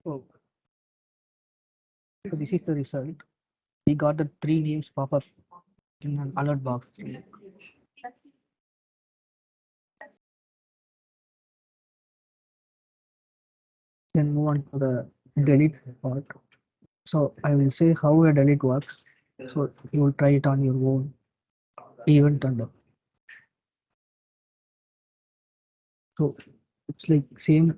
So, so this is the result. We got the three names pop up in an alert box. Then move on to the delete part. So I will say how a delete works. So you will try it on your own event and so it's like same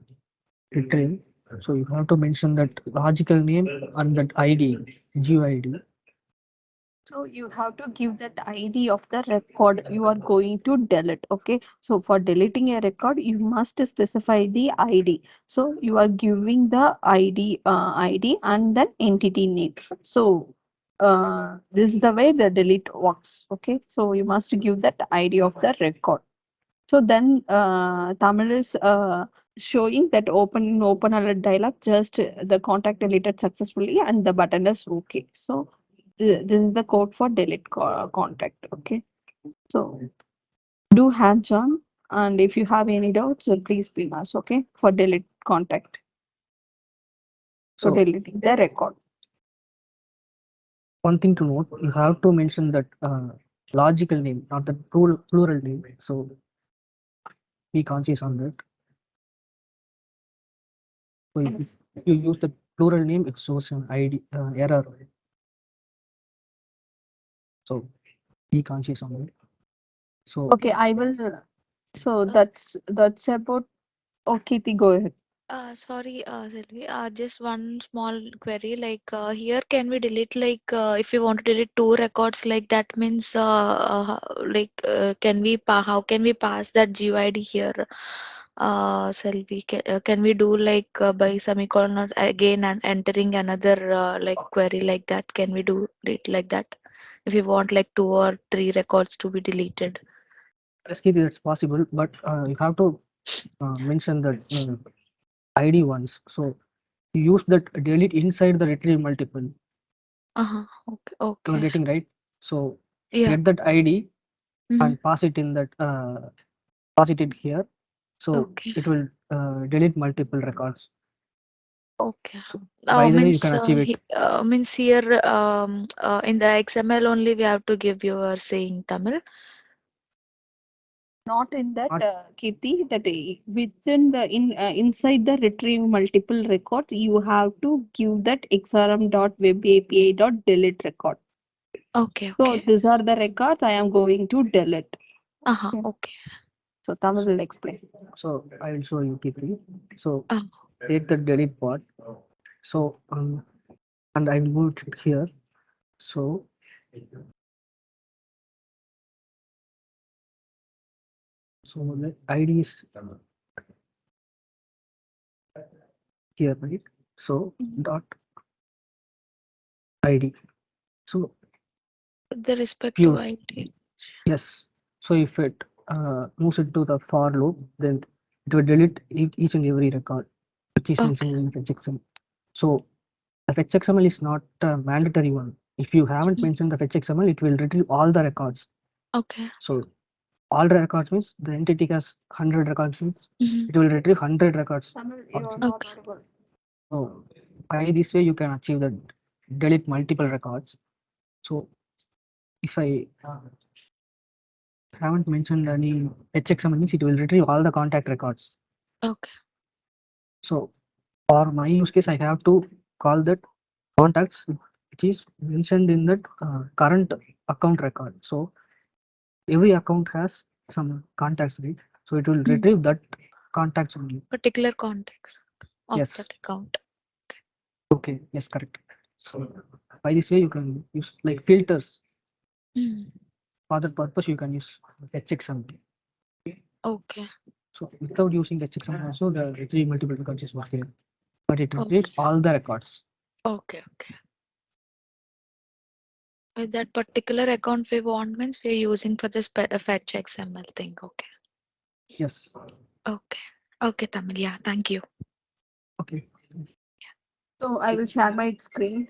retrieve. So you have to mention that logical name and that ID, GUID. So you have to give that ID of the record you are going to delete. Okay. So for deleting a record, you must specify the ID. So you are giving the ID and then entity name. So this is the way the delete works. Okay. So you must give that ID of the record. So then Tamil is showing that open alert dialog, just the contact deleted successfully and the button is okay. So this is the code for delete contact. Okay. So do hands on, and if you have any doubts, please ping us. Okay, for delete contact, for So deleting the record. one thing to note, you have to mention that logical name, not the plural name. So be conscious on that. So Yes. if you use the plural name, it shows an ID error. So be conscious on that. So Okay, I will. So that's about. Okay, go ahead. Sorry, Selvi, just one small query. Like here, can we delete if we want to delete two records? Like that means can we how can we pass that GUID here? Selvi, can we do by semicolon or again and entering another query like that? Can we do it like that? If we want like two or three records to be deleted. basically that's possible, but you have to mention that ID once. So you use that delete inside the retrieve multiple. Uh-huh. Okay. You're Okay. getting right. So Yeah. get that ID Mm-hmm. and pass it in that pass it in here. So Okay. it will delete multiple records. Okay. By the way, you Means can achieve it. means here in the XML only we have to give your saying Tamil. Not in that, Not Kirti, that within the inside the retrieve multiple records, you have to give that xrm.webapi.delete record. Okay. So Okay. these are the records I am going to delete. Uh-huh. Okay. Okay. So Tamil will explain. so I will show you quickly. So Uh, take the delete part. So and I will move it here. So the ID is here, right? So mhm. dot ID. So With the respect to pure. IT. Yes. So if it moves it to the for loop, then it will delete each and every record which is Okay. mentioned in the fetch. So the fetch XML is not a mandatory one. If you haven't Mhm. mentioned the fetch XML, it will retrieve all the records. Okay. So all the records means the entity has 100 records means Mhm. it will retrieve 100 records. Tamil, you are Also. not Okay. audible. So by this way you can achieve the delete multiple records. So if I haven't mentioned any fetch XML means it will retrieve all the contact records. Okay. So for my use case, I have to call that contacts which is mentioned in that current account record. So every account has some contacts, right? So it will Mhm. retrieve that contacts only. Particular context of Yes. that account. Okay. Yes. Correct. So by this way, you can use like filters. Mm. For that purpose, you can use HXM. Okay. So without using HXM, also the retrieve multiple records is not here, but it retrieves Okay. all the records. Okay. Okay. With that particular account we want means we're using for this fetch XML thing. Okay. Yes. Okay. Okay, Tamil. Yeah. Thank you. Okay. So I will share my screen.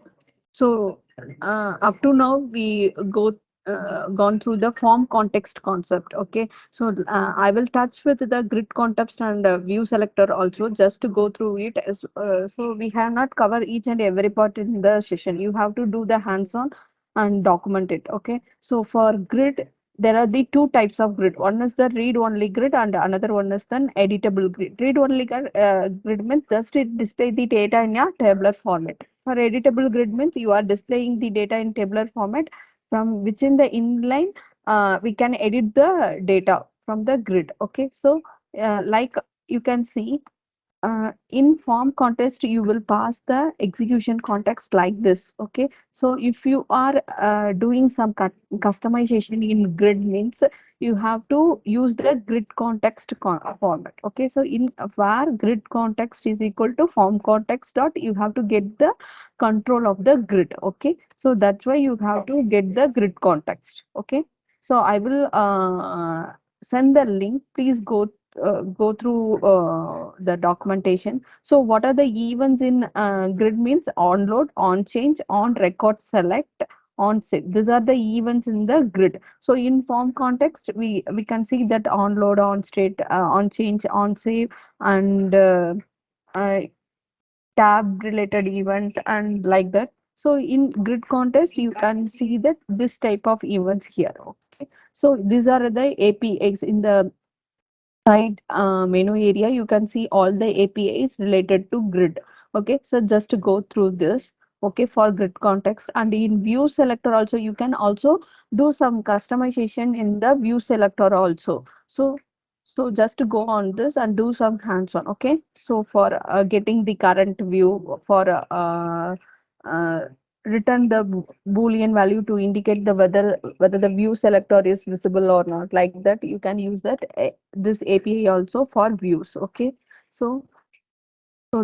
So up to now we go gone through the form context concept. Okay, so I will touch with the grid context and view selector also, just to go through it. So we have not covered each and every part in the session. You have to do the hands-on and document it. Okay, so for grid, there are the two types of grid. One is the read-only grid, and another one is the editable grid. Read-only grid means just it display the data in a tabular format. For editable grid means you are displaying the data in tabular format, from which in the inline we can edit the data from the grid. Okay, so like you can see, in form context you will pass the execution context like this. Okay, so if you are doing some customization in grid means you have to use the grid context format. Okay, so in where grid context is equal to form context dot, you have to get the control of the grid. Okay, so that's why you have to get the grid context. Okay, so I will send the link. Please go through the documentation. So what are the events in grid means? Onload, on change, on record select, on save. These are the events in the grid. So in form context, we can see that onload, on state, on change, on save, and uh, tab related event, and like that. So in grid context, you can see that this type of events here. Okay, so these are the APIs in the side menu area. You can see all the APIs related to grid. Okay, so just to go through this. Okay, for grid context, and in view selector also you can also do some customization in the view selector also. So just to go on this and do some hands-on. Okay, so for getting the current view, for uh, return the boolean value to indicate the whether the view selector is visible or not, like that you can use that this API also for views. Okay, so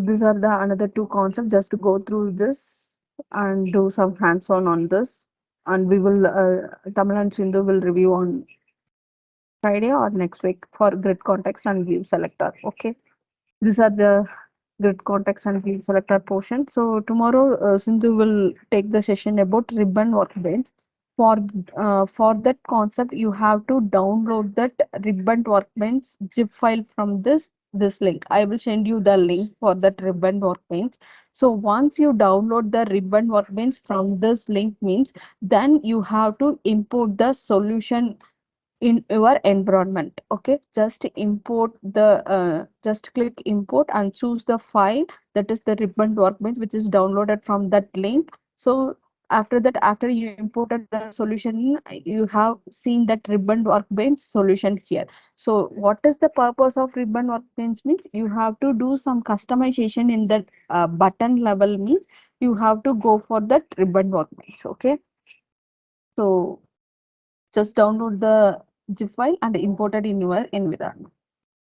these are the another two concepts, just to go through this and do some hands-on on this, and we will Tamal and Sindhu will review on Friday or next week for grid context and view selector. Okay, these are the grid context and field selector portion. So tomorrow, Sindhu will take the session about ribbon workbench. For that concept, you have to download that ribbon workbench zip file from this link. I will send you the link for that ribbon workbench. So once you download the ribbon workbench from this link means, then you have to import the solution in your environment. Okay, just import the just click import and choose the file, that is the ribbon workbench, which is downloaded from that link. So after that, after you imported the solution, you have seen that ribbon workbench solution here. So what is the purpose of ribbon workbench means, you have to do some customization in that button level means, you have to go for that ribbon workbench. Okay, so just download the zip file and import it in your environment.